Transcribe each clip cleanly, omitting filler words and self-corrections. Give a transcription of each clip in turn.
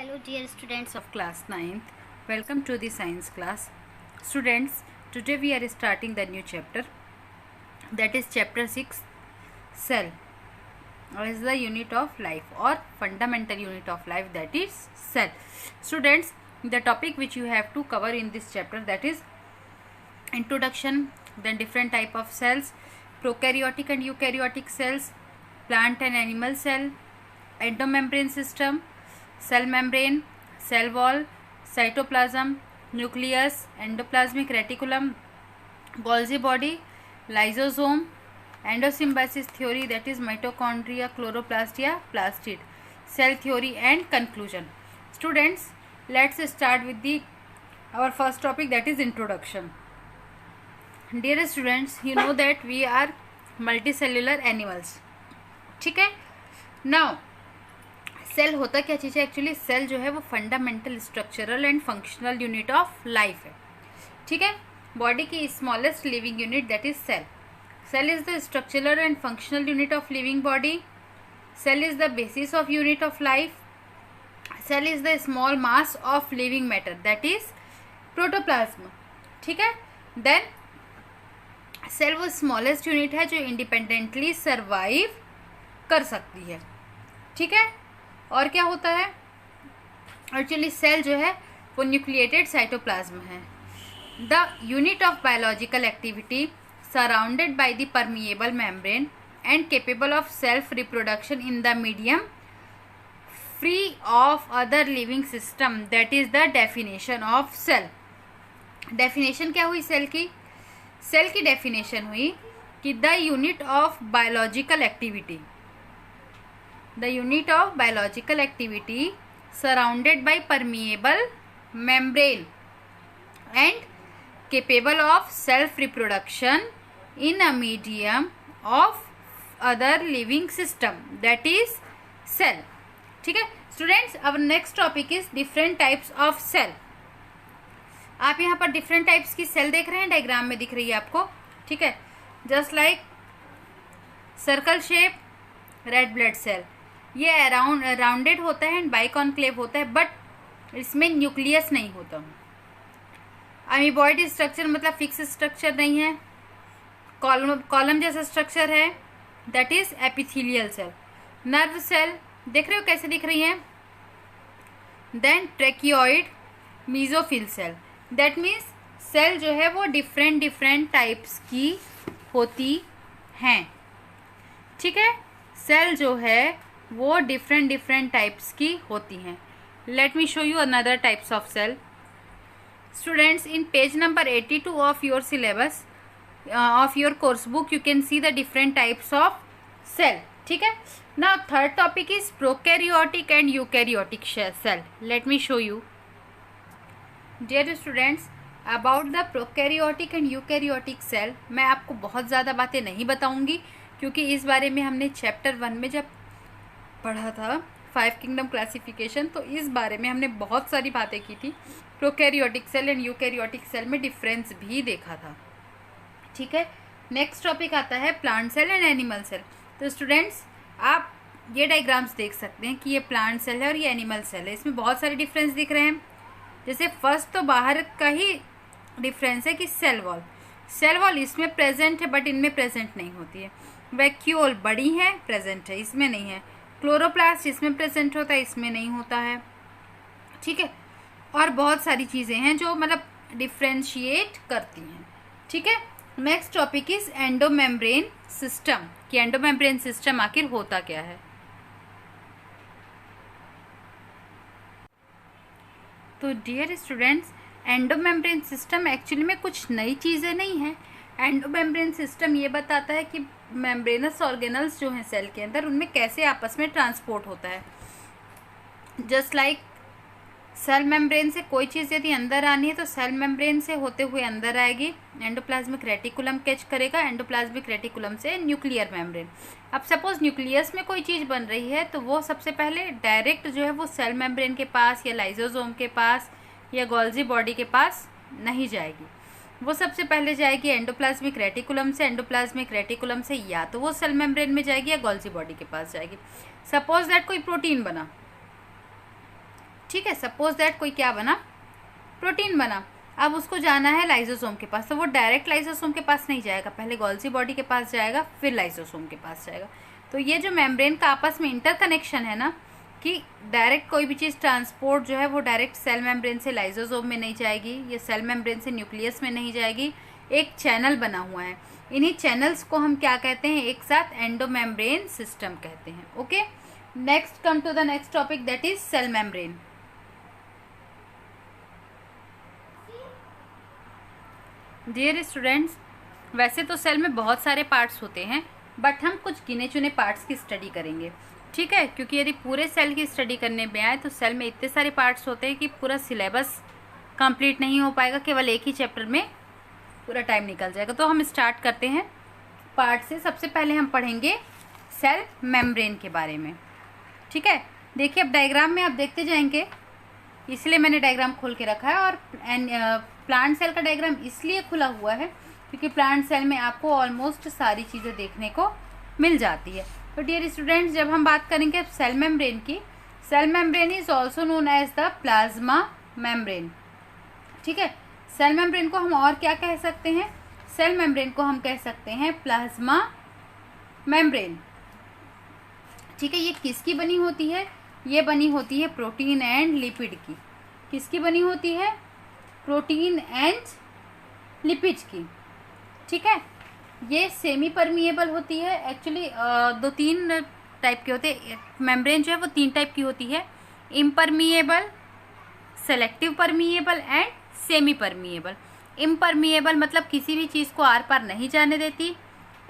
Hello dear students of Class 9th. Welcome to the science class. Students, today we are starting the new chapter, that is chapter 6, cell, or is the unit of life or fundamental unit of life, that is cell. Students, the topic which you have to cover in this chapter, that is introduction, then different type of cells, prokaryotic and eukaryotic cells, plant and animal cell, endomembrane system, cell membrane, cell wall, cytoplasm, nucleus, endoplasmic reticulum, Golgi body, lysosome, endosymbiosis theory, that is mitochondria, chloroplast या plastid, cell theory and conclusion. Students, let's start with our first topic, that is introduction. Dear students, you know that we are multicellular animals. ठीक है. Now cell होता क्या चीज़ है? Actually cell जो है वो fundamental structural and functional unit of life है. ठीक है. बॉडी की smallest living unit, that is cell. Cell is the structural and functional unit of living body. Cell is the basis of unit of life. Cell is the small mass of living matter, that is protoplasm. ठीक है. Then cell वो smallest unit है जो independently survive कर सकती है. ठीक है. और क्या होता है? एक्चुअली सेल जो है वो न्यूक्लिएटेड साइटोप्लाज्म है. The unit of biological activity surrounded by the permeable membrane and capable of self reproduction in the medium free of other living system, that is the definition of cell. Definition क्या हुई cell की? Cell की definition हुई कि the unit of biological activity, the unit of biological activity surrounded by permeable membrane and capable of self reproduction in a medium of other living system, that is cell. ठीक है students. our next topic is different types of cell. आप यहाँ पर different types की cell देख रहे हैं, diagram में दिख रही है आपको. ठीक है. Just like circle shape, red blood cell, ये राउंडेड होता है एंड बाइकॉन्क्लेव होता है, बट इसमें न्यूक्लियस नहीं होता. अमीबॉइड स्ट्रक्चर मतलब फिक्स स्ट्रक्चर नहीं है. कॉलम जैसा स्ट्रक्चर है, that is epithelial cell. Nerve cell देख रहे हो कैसे दिख रही है. Then tracheid, mesophyll cell, that means cell जो है वो डिफरेंट टाइप्स की होती हैं. ठीक है. सेल जो है वो डिफरेंट टाइप्स की होती हैं. Let me show you another types of cell. Students, in page number 82 of your syllabus of your course book you can see the different types of cell. ठीक है. Now third topic is prokaryotic and eukaryotic cell. Let me show you. Dear students, about the prokaryotic and eukaryotic cell मैं आपको बहुत ज़्यादा बातें नहीं बताऊंगी, क्योंकि इस बारे में हमने चैप्टर 1 में जब पढ़ा था 5 किंगडम क्लासिफिकेशन, तो इस बारे में हमने बहुत सारी बातें की थी. Prokaryotic cell and eukaryotic cell में डिफरेंस भी देखा था. ठीक है. नेक्स्ट टॉपिक आता है plant cell and animal cell. तो स्टूडेंट्स, आप ये डायग्राम्स देख सकते हैं कि ये प्लांट सेल है और ये एनिमल सेल है. इसमें बहुत सारे डिफरेंस दिख रहे हैं. जैसे फर्स्ट तो बाहर का ही डिफरेंस है कि सेल वॉल इसमें प्रेजेंट है बट इनमें प्रेजेंट नहीं होती है. वैक्यूल बड़ी है, प्रेजेंट है, इसमें नहीं है. क्लोरोप्लास्ट इसमें प्रेजेंट होता है, इसमें नहीं होता है. ठीक है. और बहुत सारी चीज़ें हैं जो मतलब डिफ्रेंशिएट करती हैं. ठीक है. Next topic is endomembrane system, कि एंडोमेम्ब्रेन सिस्टम आखिर होता क्या है. तो dear students, endomembrane system actually में कुछ नई चीज़ें नहीं है. एंडोमेम्ब्रेन सिस्टम ये बताता है कि मेम्ब्रेनस ऑर्गेनल्स जो हैं सेल के अंदर, उनमें कैसे आपस में ट्रांसपोर्ट होता है. जस्ट लाइक सेल मेम्ब्रेन से कोई चीज़ यदि अंदर आनी है तो सेल मेम्ब्रेन से होते हुए अंदर आएगी, एंडोप्लाज्मिक रेटिकुलम कैच करेगा, एंडोप्लाज्मिक रेटिकुलम से न्यूक्लियर मेम्ब्रेन. अब सपोज न्यूक्लियस में कोई चीज़ बन रही है तो वो सबसे पहले डायरेक्ट जो है वो सेल मेम्ब्रेन के पास या लाइजोसोम के पास या गोल्जी बॉडी के पास नहीं जाएगी. वो सबसे पहले जाएगी एंडोप्लाज्मिक रेटिकुलम से. एंडोप्लाज्मिक रेटिकुलम से या तो वो सेल मेम्ब्रेन में जाएगी या गोल्जी बॉडी के पास जाएगी. सपोज दैट कोई प्रोटीन बना, ठीक है, सपोज दैट कोई क्या बना, प्रोटीन बना, अब उसको जाना है लाइसोसोम के पास, तो वो डायरेक्ट लाइसोसोम के पास नहीं जाएगा, पहले गोल्जी बॉडी के पास जाएगा, फिर लाइसोसोम के पास जाएगा। तो ये जो मेम्ब्रेन का आपस में इंटरकनेक्शन है ना, कि डायरेक्ट कोई भी चीज़ ट्रांसपोर्ट जो है वो डायरेक्ट सेल मेम्ब्रेन से लाइसोसोम में नहीं जाएगी, ये सेल मेम्ब्रेन से न्यूक्लियस में नहीं जाएगी, एक चैनल बना हुआ है। इन्हीं चैनल्स को हम क्या कहते हैं, एक साथ एंडोमेम्ब्रेन सिस्टम कहते हैं। Okay, next come to the next topic, that is cell membrane. Dear students, वैसे तो सेल में बहुत सारे पार्ट्स होते हैं, बट हम कुछ गिने चुने पार्ट्स की स्टडी करेंगे, ठीक है, क्योंकि यदि पूरे सेल की स्टडी करने में आए तो सेल में इतने सारे पार्ट्स होते हैं कि पूरा सिलेबस कंप्लीट नहीं हो पाएगा, केवल एक ही चैप्टर में पूरा टाइम निकल जाएगा। तो हम स्टार्ट करते हैं पार्ट से। सबसे पहले हम पढ़ेंगे सेल मेम्ब्रेन के बारे में, ठीक है। देखिए, अब डायग्राम में आप देखते जाएंगे, इसलिए मैंने डायग्राम खोल के रखा है, और प्लांट सेल का डायग्राम इसलिए खुला हुआ है क्योंकि प्लांट सेल में आपको ऑलमोस्ट सारी चीज़ें देखने को मिल जाती है। तो डियर स्टूडेंट्स, जब हम बात करेंगे सेल मेम्ब्रेन की, cell membrane is also known as the plasma membrane, ठीक है। सेल मेम्ब्रेन को हम और क्या कह सकते हैं, सेल मेम्ब्रेन को हम कह सकते हैं प्लाज्मा मेम्ब्रेन, ठीक है। ये किसकी बनी होती है, ये बनी होती है प्रोटीन एंड लिपिड की। किसकी बनी होती है, प्रोटीन एंड लिपिड की, ठीक है। ये सेमी परमिएबल होती है, एक्चुअली 2-3 टाइप के होते हैं मेम्ब्रेन जो है वो 3 टाइप की होती है, impermeable, selective permeable and semi permeable. Impermeable मतलब किसी भी चीज़ को आर पार नहीं जाने देती,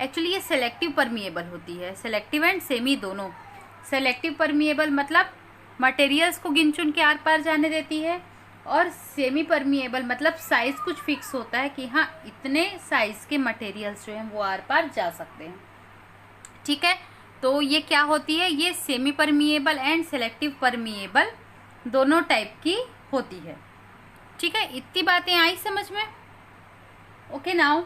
एक्चुअली ये सेलेक्टिव परमिएबल होती है, सेलेक्टिव एंड सेमी दोनों। सेलेक्टिव परमिएबल मतलब मटेरियल्स को गिन चुन के आर पार जाने देती है, और सेमी परमिएबल मतलब साइज कुछ फिक्स होता है कि हाँ इतने साइज के मटेरियल्स जो हैं वो आर पार जा सकते हैं, ठीक है। तो ये क्या होती है, ये semi permeable and selective permeable दोनों टाइप की होती है, ठीक है। इतनी बातें आई समझ में। ओके, नाउ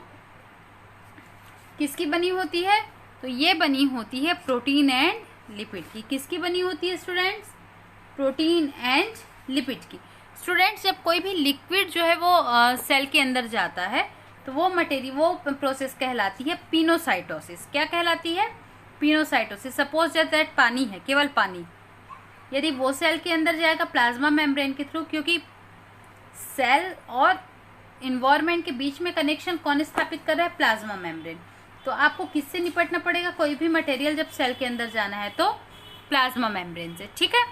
किसकी बनी होती है, तो ये बनी होती है प्रोटीन एंड लिपिड की। किसकी बनी होती है स्टूडेंट्स, प्रोटीन एंड लिपिड की। स्टूडेंट्स, जब कोई भी लिक्विड जो है वो सेल के अंदर जाता है तो वो प्रोसेस कहलाती है पिनोसाइटोसिस। क्या कहलाती है, पिनोसाइटोसिस। सपोज दैट पानी है, केवल पानी, यदि वो सेल के अंदर जाएगा प्लाज्मा मेम्ब्रेन के थ्रू, क्योंकि सेल और इन्वायरमेंट के बीच में कनेक्शन कौन स्थापित कर रहा है, प्लाज्मा मेम्ब्रेन। तो आपको किससे निपटना पड़ेगा, कोई भी मटेरियल जब सेल के अंदर जाना है तो प्लाज्मा मेम्ब्रेन से, ठीक है।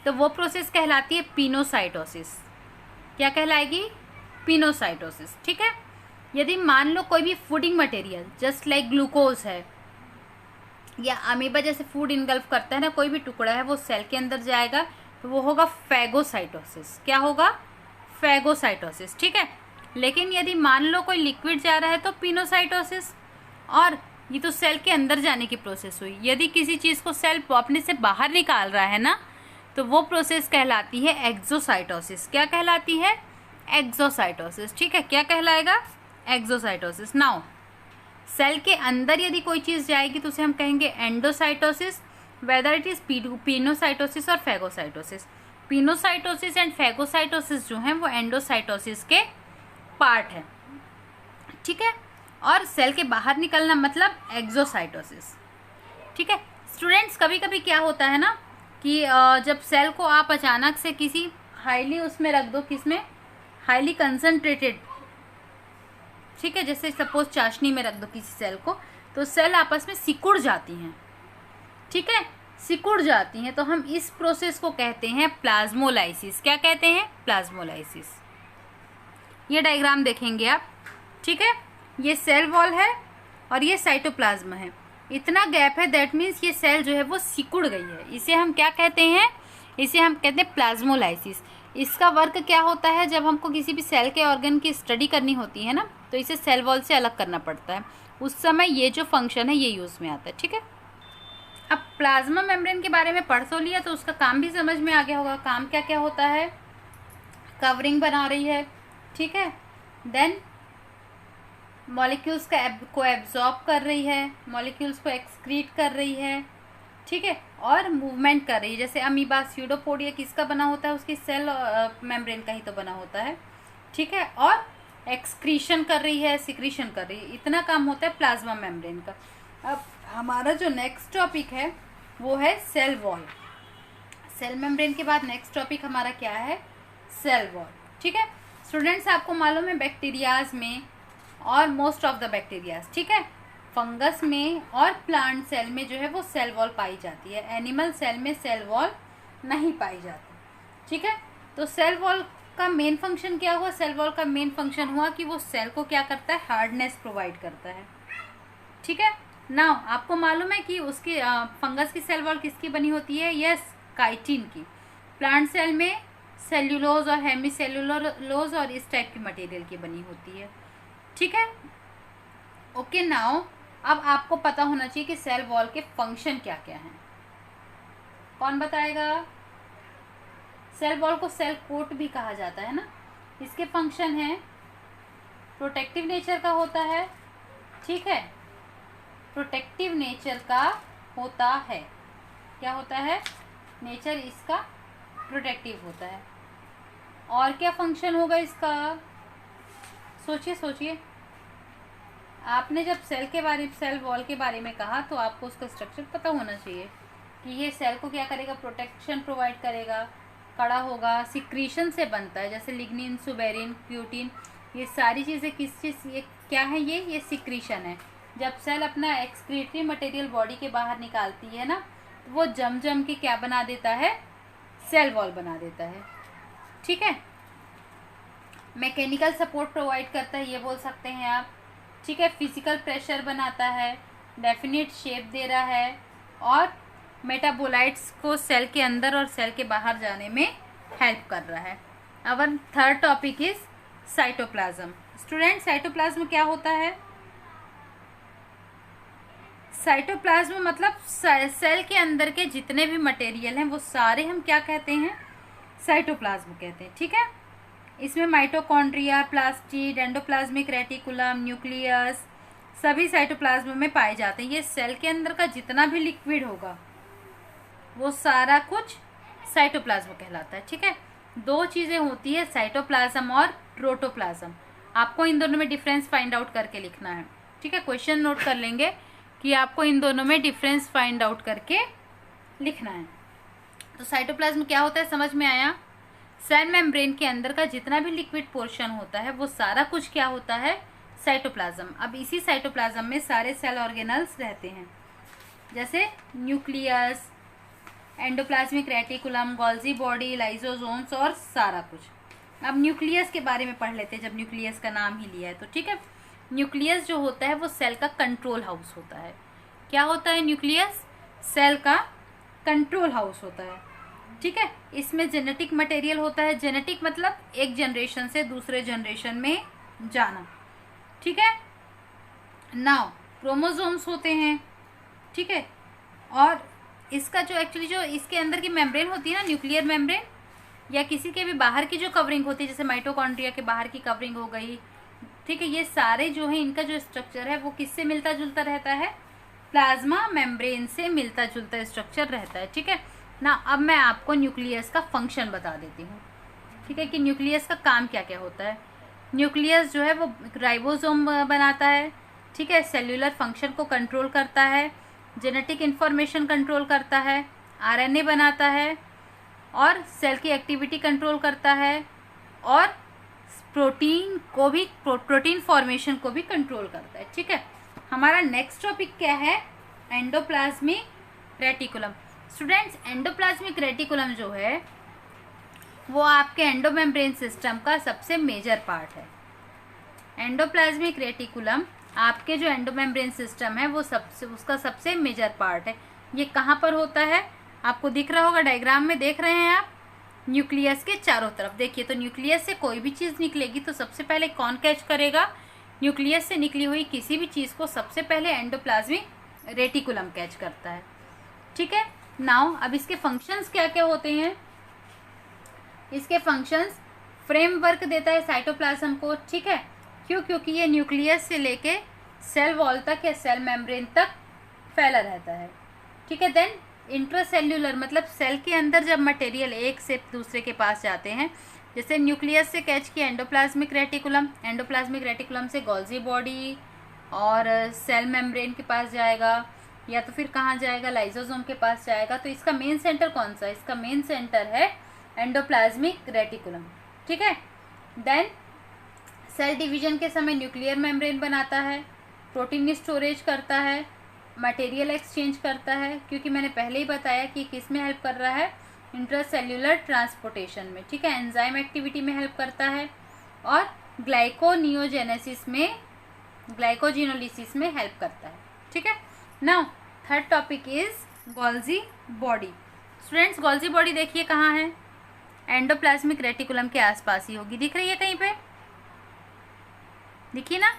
तो वो प्रोसेस कहलाती है पिनोसाइटोसिस। क्या कहलाएगी, पिनोसाइटोसिस, ठीक है। यदि मान लो कोई भी fooding material just like glucose है, या अमीबा जैसे फूड इनगल्फ करता है ना, कोई भी टुकड़ा है वो सेल के अंदर जाएगा तो वो होगा फैगोसाइटोसिस। क्या होगा, फैगोसाइटोसिस, ठीक है। लेकिन यदि मान लो कोई लिक्विड जा रहा है तो पिनोसाइटोसिस, और ये तो सेल के अंदर जाने की प्रोसेस हुई। यदि किसी चीज़ को सेल अपने से बाहर निकाल रहा है ना, तो वो प्रोसेस कहलाती है एक्सोसाइटोसिस। क्या कहलाती है, एक्सोसाइटोसिस, ठीक है। क्या कहलाएगा, एक्सोसाइटोसिस। नाउ सेल के अंदर यदि कोई चीज़ जाएगी तो उसे हम कहेंगे endocytosis, whether it is pinocytosis और फैगोसाइटोसिस। पिनोसाइटोसिस एंड फैगोसाइटोसिस जो हैं वो एंडोसाइटोसिस के पार्ट है, ठीक है। और सेल के बाहर निकलना मतलब एक्सोसाइटोसिस, ठीक है। स्टूडेंट्स, कभी कभी क्या होता है ना कि जब सेल को आप अचानक से किसी हाईली उसमें रख दो, किसमें, हाईली कंसंट्रेटेड, ठीक है, जैसे सपोज चाशनी में रख दो किसी सेल को, तो सेल आपस में सिकुड़ जाती हैं, ठीक है, सिकुड़ जाती हैं। तो हम इस प्रोसेस को कहते हैं प्लाज्मोलाइसिस। क्या कहते हैं, प्लाज्मोलाइसिस। ये डायग्राम देखेंगे आप, ठीक है। ये सेल वॉल है और ये साइटोप्लाज्म है, इतना गैप है, दैट मीन्स ये सेल जो है वो सिकुड़ गई है। इसे हम क्या कहते हैं, इसे हम कहते हैं प्लाज्मोलाइसिस। इसका वर्क क्या होता है, जब हमको किसी भी सेल के ऑर्गन की स्टडी करनी होती है ना, तो इसे सेल वॉल से अलग करना पड़ता है, उस समय ये जो फंक्शन है ये यूज़ में आता है, ठीक है। अब प्लाज्मा मेम्ब्रेन के बारे में पढ़ तो लिया, तो उसका काम भी समझ में आ गया होगा। काम क्या क्या होता है, कवरिंग बना रही है, ठीक है, देन मॉलिक्यूल्स को एब्जॉर्ब कर रही है, मॉलिक्यूल्स को एक्सक्रीट कर रही है, ठीक है, और मूवमेंट कर रही है। जैसे अमीबा स्यूडोपोडिया किसका बना होता है, उसकी सेल मेम्ब्रेन का ही तो बना होता है। ठीक है, और एक्सक्रीशन कर रही है, सिक्रीशन कर रही है, इतना काम होता है प्लाज्मा मेम्ब्रेन का। अब हमारा जो नेक्स्ट टॉपिक है वो है सेल वॉल। सेल मेम्ब्रेन के बाद नेक्स्ट टॉपिक हमारा क्या है, सेल वॉल। ठीक है स्टूडेंट्स, आपको मालूम है बैक्टीरियाज में और मोस्ट ऑफ द बैक्टीरियाज, ठीक है, फंगस में और प्लांट सेल में जो है वो सेल वॉल पाई जाती है। एनिमल सेल में सेल वॉल नहीं पाई जाती। ठीक है, तो सेल वॉल का मेन फंक्शन क्या हुआ, सेल वॉल का मेन फंक्शन हुआ कि वो सेल को क्या करता है, हार्डनेस प्रोवाइड करता है। ठीक है, नाउ आपको मालूम है कि उसकी फंगस की सेल वॉल किसकी बनी होती है, यस काइटिन की। प्लांट सेल में सेल्यूलोज और हेमीसेल्यूलोज और इस टाइप की मटेरियल की बनी होती है। ठीक है, ओके नाउ अब आपको पता होना चाहिए कि सेल वॉल के फंक्शन क्या क्या हैं। कौन बताएगा? सेल वॉल को सेल कोट भी कहा जाता है ना। इसके फंक्शन है प्रोटेक्टिव नेचर का होता है। ठीक है, प्रोटेक्टिव नेचर का होता है। क्या होता है? नेचर इसका प्रोटेक्टिव होता है। और क्या फंक्शन होगा इसका? सोचिए सोचिए। आपने जब सेल वॉल के बारे में कहा तो आपको उसका स्ट्रक्चर पता होना चाहिए कि ये सेल को क्या करेगा, प्रोटेक्शन प्रोवाइड करेगा, कड़ा होगा, सिक्रीशन से बनता है, जैसे लिग्निन, सुबेरिन, क्यूटिन, ये सारी चीज़ें किस चीज़, ये क्या है, ये सिक्रीशन है। जब सेल अपना एक्सक्रीटरी मटेरियल बॉडी के बाहर निकालती है ना, तो वो जम के क्या बना देता है, सेल वॉल बना देता है। ठीक है, मैकेनिकल सपोर्ट प्रोवाइड करता है, ये बोल सकते हैं आप। ठीक है, फिजिकल प्रेशर बनाता है, डेफिनेट शेप दे रहा है, और मेटाबोलाइट्स को सेल के अंदर और सेल के बाहर जाने में हेल्प कर रहा है। Our third topic is cytoplasm. Student, cytoplasm क्या होता है? साइटोप्लाज्म मतलब सेल के अंदर के जितने भी मटेरियल हैं वो सारे हम क्या कहते हैं, साइटोप्लाज्म कहते हैं। ठीक है, इसमें mitochondria, plastid, endoplasmic reticulum, nucleus सभी साइटोप्लाज्म में पाए जाते हैं। ये सेल के अंदर का जितना भी लिक्विड होगा वो सारा कुछ साइटोप्लाज्म कहलाता है। ठीक है, दो चीज़ें होती है, साइटोप्लाज्म और प्रोटोप्लाज्म। आपको इन दोनों में डिफरेंस फाइंड आउट करके लिखना है। ठीक है, क्वेश्चन नोट कर लेंगे कि आपको इन दोनों में डिफरेंस फाइंड आउट करके लिखना है। तो साइटोप्लाज्म क्या होता है, समझ में आया? सेल मेम्ब्रेन के अंदर का जितना भी लिक्विड पोर्शन होता है वो सारा कुछ क्या होता है, साइटोप्लाज्म। अब इसी साइटोप्लाज्म में सारे सेल ऑर्गेनल्स रहते हैं, जैसे nucleus, endoplasmic reticulum, Golgi body, lysosomes और सारा कुछ। अब न्यूक्लियस के बारे में पढ़ लेते हैं, जब न्यूक्लियस का नाम ही लिया है तो। ठीक है, न्यूक्लियस जो होता है वो सेल का कंट्रोल हाउस होता है। क्या होता है न्यूक्लियस? सेल का कंट्रोल हाउस होता है। ठीक है, इसमें जेनेटिक मटेरियल होता है। जेनेटिक मतलब एक जनरेशन से दूसरे जनरेशन में जाना। ठीक है, नाउ क्रोमोसोम्स होते हैं। ठीक है, और इसका जो एक्चुअली जो इसके अंदर की मेम्ब्रेन होती है ना, न्यूक्लियर मेम्ब्रेन, या किसी के भी बाहर की जो कवरिंग होती है, जैसे माइटोकॉन्ड्रिया के बाहर की कवरिंग हो गई। ठीक है, ये सारे जो है इनका जो स्ट्रक्चर है वो किससे मिलता जुलता रहता है, प्लाज्मा मेम्ब्रेन से मिलता जुलता स्ट्रक्चर रहता है। ठीक है ना, अब मैं आपको न्यूक्लियस का फंक्शन बता देती हूँ। ठीक है, कि न्यूक्लियस का काम क्या क्या होता है। न्यूक्लियस जो है वो राइबोसोम बनाता है। ठीक है, सेल्यूलर फंक्शन को कंट्रोल करता है, जेनेटिक इन्फॉर्मेशन कंट्रोल करता है, आरएनए बनाता है, और सेल की एक्टिविटी कंट्रोल करता है, और प्रोटीन फॉर्मेशन को भी कंट्रोल करता है। ठीक है, हमारा नेक्स्ट टॉपिक क्या है, endoplasmic reticulum. Students, endoplasmic reticulum जो है वो आपके एंडोमेम्ब्रेन सिस्टम का सबसे मेजर पार्ट है। एंडोप्लाज्मिक रेटिकुलम आपके जो एंडोमेम्ब्रेन सिस्टम है वो उसका सबसे मेजर पार्ट है। ये कहाँ पर होता है, आपको दिख रहा होगा, डायग्राम में देख रहे हैं आप, न्यूक्लियस के चारों तरफ। देखिए, तो न्यूक्लियस से कोई भी चीज़ निकलेगी तो सबसे पहले कौन कैच करेगा, न्यूक्लियस से निकली हुई किसी भी चीज़ को सबसे पहले एंडोप्लाज्मिक रेटिकुलम कैच करता है। ठीक है, नाउ अब इसके फंक्शंस क्या क्या होते हैं। इसके फंक्शंस फ्रेमवर्क देता है साइटोप्लाज्म को। ठीक है, क्यों? क्योंकि ये न्यूक्लियस से लेके सेल वॉल तक या सेल मेम्ब्रेन तक फैला रहता है। ठीक है, देन इंट्रासेल्यूलर मतलब सेल के अंदर जब मटेरियल एक से दूसरे के पास जाते हैं, जैसे न्यूक्लियस से कैच किया एंडोप्लाज्मिक रेटिकुलम, एंडोप्लाज्मिक रेटिकुलम से गोल्जी बॉडी और सेल मेम्ब्रेन के पास जाएगा, या तो फिर कहाँ जाएगा, लाइसोसोम के पास जाएगा। तो इसका मेन सेंटर कौन सा है? इसका मेन सेंटर है एंडोप्लाज्मिक रेटिकुलम, ठीक है। देन सेल डिवीजन के समय न्यूक्लियर मेम्ब्रेन बनाता है, प्रोटीन स्टोरेज करता है, मटेरियल एक्सचेंज करता है, क्योंकि मैंने पहले ही बताया कि किस में हेल्प कर रहा है, इंट्रासेल्यूलर ट्रांसपोर्टेशन में, ठीक है, एंजाइम एक्टिविटी में हेल्प करता है, और ग्लाइकोनियोजेनेसिस में, ग्लाइकोजिनोलिसिस में हेल्प करता है, ठीक है। Now third topic is Golgi body. Students Golgi body देखिए कहाँ है, एंडोप्लाज्मिक रेटिकुलम के आसपास ही होगी, दिख रही है कहीं पे, देखिए ना,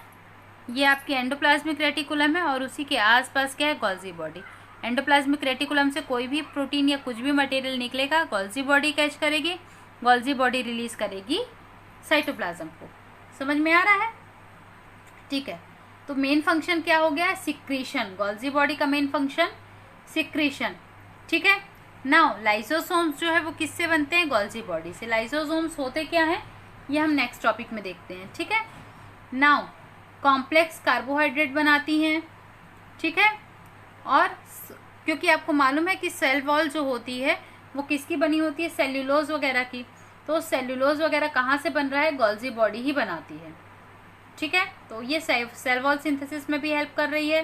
ये आपकी एंडोप्लाज्मिक रेटिकुलम है और उसी के आसपास क्या है, गोल्जी बॉडी। एंडोप्लाज्मिक रेटिकुलम से कोई भी प्रोटीन या कुछ भी मटेरियल निकलेगा, गोल्जी बॉडी कैच करेगी, गोल्जी बॉडी रिलीज करेगी साइटोप्लाज्म को। समझ में आ रहा है? ठीक है, तो मेन फंक्शन क्या हो गया, सिक्रीशन। गोल्जी बॉडी का मेन फंक्शन सिक्रीशन, ठीक है। नाउ लाइसोसोम्स जो है वो किससे बनते हैं, गोल्जी बॉडी से। लाइसोसोम्स होते क्या हैं ये हम नेक्स्ट टॉपिक में देखते हैं, ठीक है। नाउ कॉम्प्लेक्स कार्बोहाइड्रेट बनाती हैं, ठीक है, और क्योंकि आपको मालूम है कि सेल वॉल जो होती है वो किसकी बनी होती है, सेल्यूलोज वगैरह की, तो सेल्यूलोज वगैरह कहाँ से बन रहा है, गोल्जी बॉडी ही बनाती है, ठीक है। तो ये सेल वॉल सिंथेसिस में भी हेल्प कर रही है।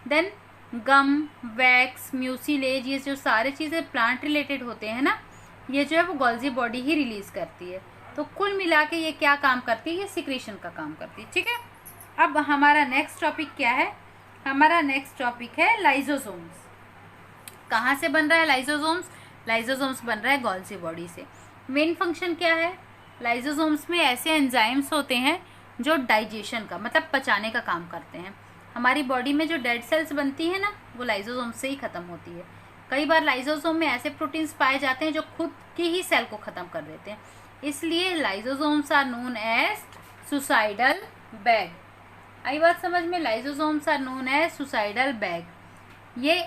देन गम, वैक्स, म्यूसिलेज, ये जो सारे चीज़ें प्लांट रिलेटेड होते हैं ना, ये जो है वो गोल्जी बॉडी ही रिलीज करती है। तो कुल मिला के ये क्या काम करती है, ये सिक्रीशन का काम करती है, ठीक है। अब हमारा नेक्स्ट टॉपिक क्या है, हमारा नेक्स्ट टॉपिक है लाइसोसोम्स। कहाँ से बन रहा है लाइसोसोम्स, लाइसोसोम्स बन रहा है गोल्जी बॉडी से। मेन फंक्शन क्या है, लाइसोसोम्स में ऐसे एंजाइम्स होते हैं जो डाइजेशन का मतलब पचाने का काम करते हैं। हमारी बॉडी में जो डेड सेल्स बनती है ना वो लाइसोसोम से ही ख़त्म होती है। कई बार लाइसोसोम में ऐसे प्रोटीन्स पाए जाते हैं जो खुद की ही सेल को ख़त्म कर देते हैं, इसलिए lysosomes are known as suicidal bag. आई बात समझ में, lysosomes are known as suicidal bag. ये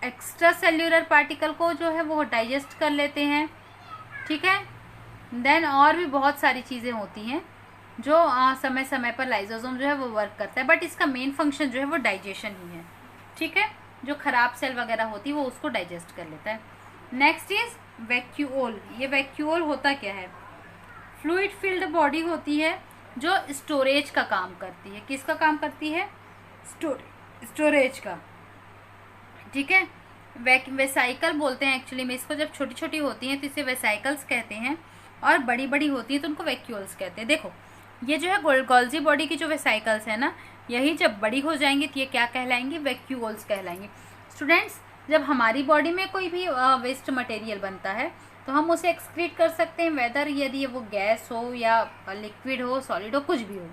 एक्स्ट्रा सेल्यूलर पार्टिकल को जो है वो डाइजेस्ट कर लेते हैं, ठीक है। देन और भी बहुत सारी चीज़ें होती हैं जो समय समय पर लाइसोसोम जो है वो वर्क करता है, बट इसका मेन फंक्शन जो है वो डाइजेशन ही है, ठीक है। जो खराब सेल वगैरह होती है वो उसको डाइजेस्ट कर लेता है। Next is vacuole. ये वैक्यूओल होता क्या है, फ्लूइड फिल्ड बॉडी होती है जो स्टोरेज का काम करती है। किसका काम करती है, स्टोरेज का, ठीक है। वेसाइकल बोलते हैं एक्चुअली में इसको, जब छोटी छोटी होती हैं तो इसे वेसाइकल्स कहते हैं, और बड़ी बड़ी होती हैं तो उनको वैक्यूल्स कहते हैं। देखो ये जो है गोल्जी बॉडी की जो वेसाइकल्स है ना, यही जब बड़ी हो जाएंगी तो ये क्या कहलाएंगी, वैक्यूल्स कहलाएंगी। स्टूडेंट्स जब हमारी बॉडी में कोई भी वेस्ट मटेरियल बनता है तो हम उसे एक्सक्रीट कर सकते हैं, वेदर यदि वो गैस हो या लिक्विड हो, सॉलिड हो, कुछ भी हो,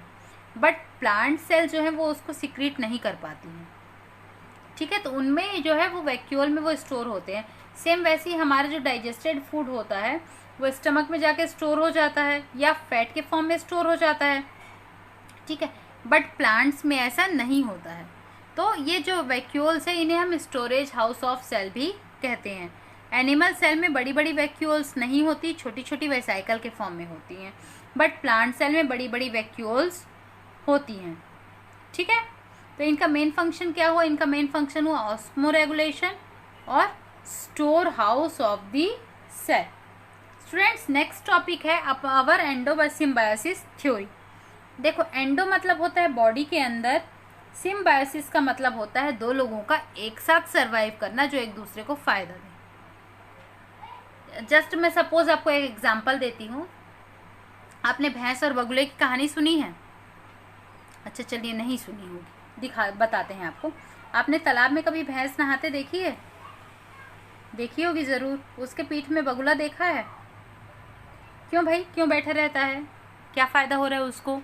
बट प्लांट सेल जो है वो उसको सिक्रीट नहीं कर पाती हैं, ठीक है। तो उनमें जो है वो वैक्यूल में वो स्टोर होते हैं। सेम वैसे ही हमारा जो डाइजेस्टेड फूड होता है वो स्टमक में जाके स्टोर हो जाता है या फैट के फॉर्म में स्टोर हो जाता है, ठीक है, बट प्लांट्स में ऐसा नहीं होता है। तो ये जो वैक्यूल्स है इन्हें हम स्टोरेज हाउस ऑफ सेल भी कहते हैं। एनिमल सेल में बड़ी बड़ी वैक्यूल्स नहीं होती, छोटी छोटी वेसाइकल के फॉर्म में होती हैं, बट प्लांट सेल में बड़ी बड़ी वैक्यूल्स होती हैं, ठीक है। तो इनका मेन फंक्शन क्या हुआ, इनका मेन फंक्शन हुआ ऑस्मो रेगुलेशन और store house of the cell. Students next topic है अवर एंडो सिम्बायोसिस थ्योरी। देखो एंडो मतलब होता है बॉडी के अंदर, सिम्बायोसिस का मतलब होता है दो लोगों का एक साथ सरवाइव करना जो एक दूसरे को फायदा दे। जस्ट मैं सपोज आपको एक एग्जांपल देती हूँ, आपने भैंस और बगुले की कहानी सुनी है? अच्छा चलिए नहीं सुनी होगी, बताते हैं आपको। आपने तालाब में कभी भैंस नहाते देखी है? देखी होगी ज़रूर। उसके पीठ में बगुला देखा है? क्यों भाई, क्यों बैठा रहता है? क्या फ़ायदा हो रहा है उसको?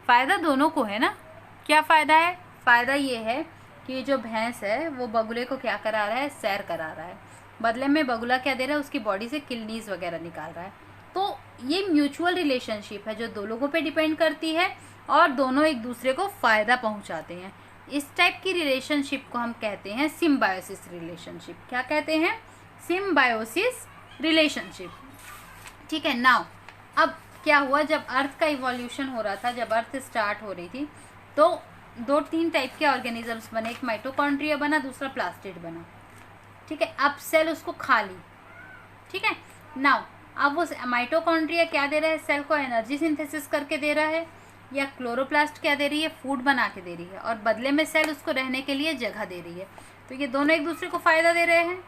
फ़ायदा दोनों को है ना। क्या फ़ायदा है? फ़ायदा ये है कि जो भैंस है वो बगुले को क्या करा रहा है, सैर करा रहा है, बदले में बगुला क्या दे रहा है, उसकी बॉडी से किडनीज वगैरह निकाल रहा है। तो ये म्यूचुअल रिलेशनशिप है जो दो लोगों पे डिपेंड करती है और दोनों एक दूसरे को फ़ायदा पहुंचाते हैं। इस टाइप की रिलेशनशिप को हम कहते हैं सिम्बायोसिस रिलेशनशिप। क्या कहते हैं? Symbiosis relationship. ठीक है। नाउ अब क्या हुआ, जब अर्थ का इवोल्यूशन हो रहा था, जब अर्थ स्टार्ट हो रही थी, तो 2-3 टाइप के ऑर्गेनिजम्स बने। एक माइटोकॉन्ड्रिया बना, दूसरा प्लास्टिड बना। ठीक है। अब सेल उसको खा ली। ठीक है। नाउ अब वो माइटोकॉन्ड्रिया क्या दे रहा है? सेल को एनर्जी सिंथेसिस करके दे रहा है, या क्लोरोप्लास्ट क्या दे रही है? फूड बना के दे रही है, और बदले में सेल उसको रहने के लिए जगह दे रही है। तो ये दोनों एक दूसरे को फ़ायदा दे रहे हैं।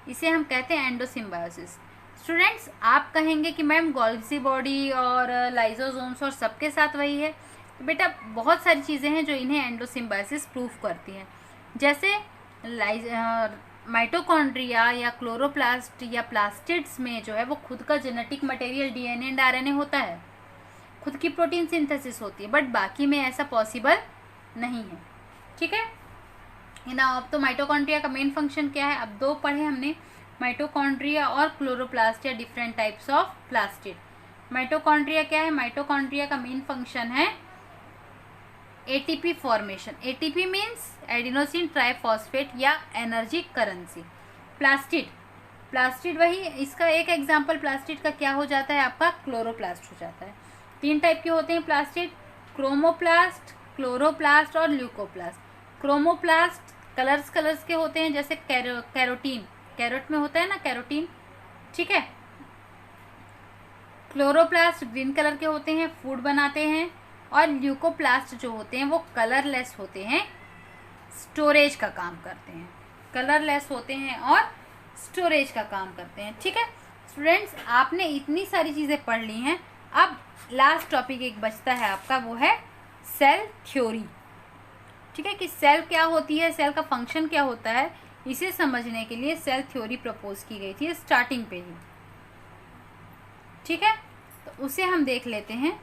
इसे हम कहते हैं एंडोसिम्बायोसिस। स्टूडेंट्स, आप कहेंगे कि मैम गोल्गी बॉडी और लाइजोसोम्स और सबके साथ वही है। तो बेटा बहुत सारी चीज़ें हैं जो इन्हें एंडोसिम्बायोसिस प्रूव करती हैं। जैसे माइटोकॉन्ड्रिया या क्लोरोप्लास्ट या प्लास्टिड्स में जो है वो खुद का genetic material DNA and RNA होता है, खुद की प्रोटीन सिंथेसिस होती है, बट बाकी में ऐसा पॉसिबल नहीं है। ठीक है ना। अब तो माइटोकॉन्ड्रिया का मेन फंक्शन क्या है? अब 2 पढ़े हमने, माइटोकॉन्ड्रिया और क्लोरोप्लास्ट या different types of plastid. Mitochondria क्या है? माइटोकॉन्ड्रिया का मेन फंक्शन है ATP formation. ATP means adenosine triphosphate या एनर्जी करेंसी। प्लास्टिड वही, इसका एक एग्जांपल प्लास्टिड का क्या हो जाता है आपका? क्लोरोप्लास्ट हो जाता है। 3 टाइप के होते हैं प्लास्टिड, क्रोमोप्लास्ट, क्लोरोप्लास्ट और ल्यूकोप्लास्ट। क्रोमोप्लास्ट कलर्स के होते हैं, जैसे कैरोटीन, कैरोट में होता है ना कैरोटीन। ठीक है। क्लोरोप्लास्ट ग्रीन कलर के होते हैं, फूड बनाते हैं। और ल्यूकोप्लास्ट जो होते हैं वो कलरलेस होते हैं, स्टोरेज का काम करते हैं। कलरलेस होते हैं और स्टोरेज का काम करते हैं। ठीक है स्टूडेंट्स, आपने इतनी सारी चीज़ें पढ़ ली हैं। अब लास्ट टॉपिक एक बचता है आपका, वो है सेल थ्योरी। ठीक है, कि सेल क्या होती है, सेल का फंक्शन क्या होता है, इसे समझने के लिए सेल थ्योरी प्रपोज की गई थी स्टार्टिंग पे ही। ठीक है, तो उसे हम देख लेते हैं।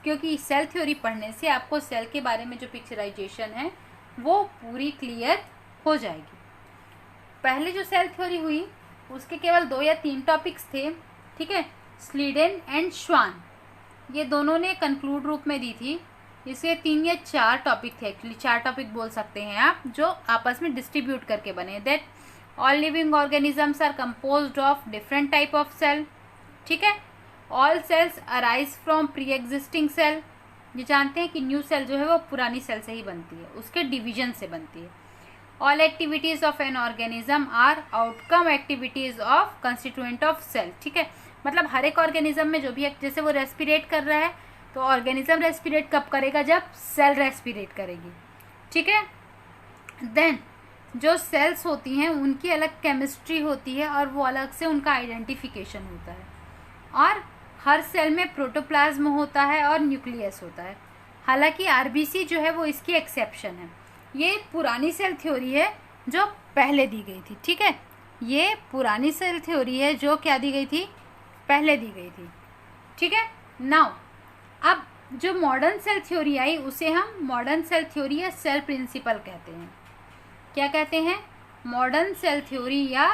क्योंकि सेल थ्योरी पढ़ने से आपको सेल के बारे में जो पिक्चराइजेशन है वो पूरी क्लियर हो जाएगी। पहले जो सेल थ्योरी हुई उसके केवल 2 या 3 टॉपिक्स थे। ठीक है, स्लीडन एंड श्वान, ये दोनों ने कंक्लूड रूप में दी थी। इसके 3 या 4 टॉपिक थे, एक्चुअली 4 टॉपिक बोल सकते हैं आप, जो आपस में डिस्ट्रीब्यूट करके बने। That all living organisms are composed of different type of cell. ठीक है, all cells arise from pre existing cell. ये जानते हैं कि न्यू सेल जो है वो पुरानी सेल से ही बनती है, उसके डिवीजन से बनती है। All activities of an organism are outcome activities of constituent of cell. ठीक है, मतलब हर एक ऑर्गेनिज्म में जो भी, जैसे वो रेस्पिरेट कर रहा है तो ऑर्गेनिज्म रेस्पिरेट कब करेगा? जब सेल रेस्पिरेट करेगी। ठीक है, देन जो सेल्स होती हैं उनकी अलग केमिस्ट्री होती है और वो अलग से उनका आइडेंटिफिकेशन होता है। और हर सेल में प्रोटोप्लाज्म होता है और न्यूक्लियस होता है। हालांकि आरबीसी जो है वो इसकी एक्सेप्शन है। ये पुरानी सेल थ्योरी है जो पहले दी गई थी। ठीक है, ये पुरानी सेल थ्योरी है जो क्या दी गई थी? पहले दी गई थी। ठीक है, नाउ अब जो मॉडर्न सेल थ्योरी आई उसे हम मॉडर्न सेल थ्योरी या सेल प्रिंसिपल कहते हैं। क्या कहते हैं? मॉडर्न सेल थ्योरी या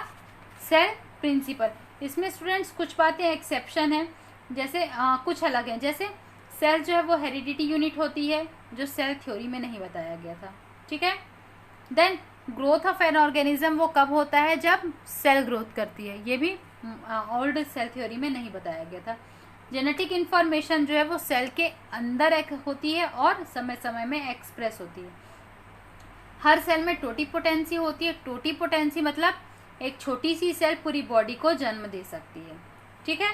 सेल प्रिंसिपल। इसमें स्टूडेंट्स कुछ बातें एक्सेप्शन है, जैसे कुछ अलग हैं। जैसे सेल जो है वो हेरिडिटी यूनिट होती है, जो सेल थ्योरी में नहीं बताया गया था। ठीक है, then growth of an organism वो कब होता है? जब सेल ग्रोथ करती है, ये भी ओल्ड सेल थ्योरी में नहीं बताया गया था। जेनेटिक इन्फॉर्मेशन जो है वो सेल के अंदर एक होती है और समय समय में एक्सप्रेस होती है। हर सेल में टोटीपोटेंसी होती है। टोटीपोटेंसी मतलब एक छोटी सी सेल पूरी बॉडी को जन्म दे सकती है। ठीक है,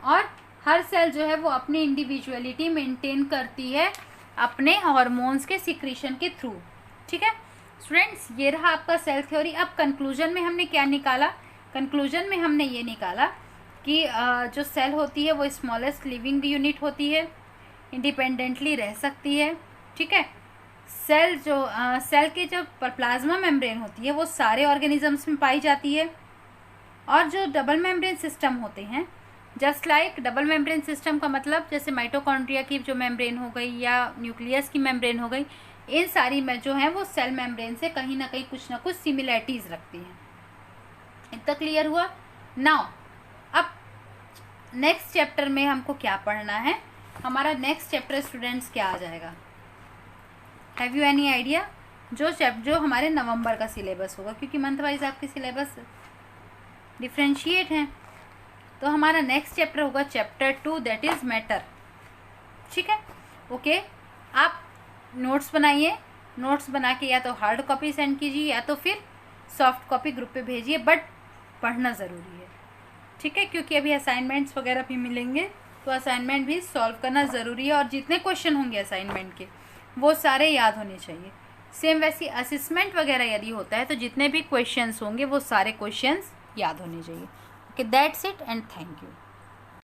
और हर सेल जो है वो अपनी इंडिविजुअलिटी मेंटेन करती है अपने हार्मोन्स के सिक्रीशन के थ्रू। ठीक है स्टूडेंट्स, ये रहा आपका सेल थ्योरी। अब कंक्लूजन में हमने क्या निकाला? कंक्लूजन में हमने ये निकाला कि जो सेल होती है वो स्मॉलेस्ट लिविंग यूनिट होती है, इंडिपेंडेंटली रह सकती है। ठीक है, सेल जो सेल के जो प्लाज्मा मेम्ब्रेन होती है वो सारे ऑर्गेनिजम्स में पाई जाती है। और जो डबल मेम्ब्रेन सिस्टम होते हैं, just like double membrane system का मतलब जैसे माइटोकॉन्ड्रिया की जो मेम्ब्रेन हो गई या न्यूक्लियस की मेम्ब्रेन हो गई, इन सारी में जो है वो सेल मेम्ब्रेन से कहीं ना कहीं कुछ ना कुछ सिमिलैरिटीज रखती हैं। इतना क्लियर हुआ? नाउ अब नेक्स्ट चैप्टर में हमको क्या पढ़ना है? हमारा नेक्स्ट चैप्टर स्टूडेंट्स क्या आ जाएगा? Have you any idea? जो हमारे नवंबर का सिलेबस होगा, क्योंकि मंथ वाइज आपके सिलेबस डिफ्रेंशिएट हैं। तो हमारा नेक्स्ट चैप्टर होगा चैप्टर 2, दैट इज़ मैटर। ठीक है, ओके। आप नोट्स बनाइए, नोट्स बना के या तो हार्ड कॉपी सेंड कीजिए या तो फिर सॉफ्ट कॉपी ग्रुप पे भेजिए, बट पढ़ना ज़रूरी है। ठीक है, क्योंकि अभी असाइनमेंट्स वगैरह भी मिलेंगे, तो असाइनमेंट भी सॉल्व करना ज़रूरी है, और जितने क्वेश्चन होंगे असाइनमेंट के वो सारे याद होने चाहिए। सेम वैसी असेसमेंट वगैरह यदि होता है तो जितने भी क्वेश्चंस होंगे वो सारे क्वेश्चंस याद होने चाहिए। Okay, that's it and thank you.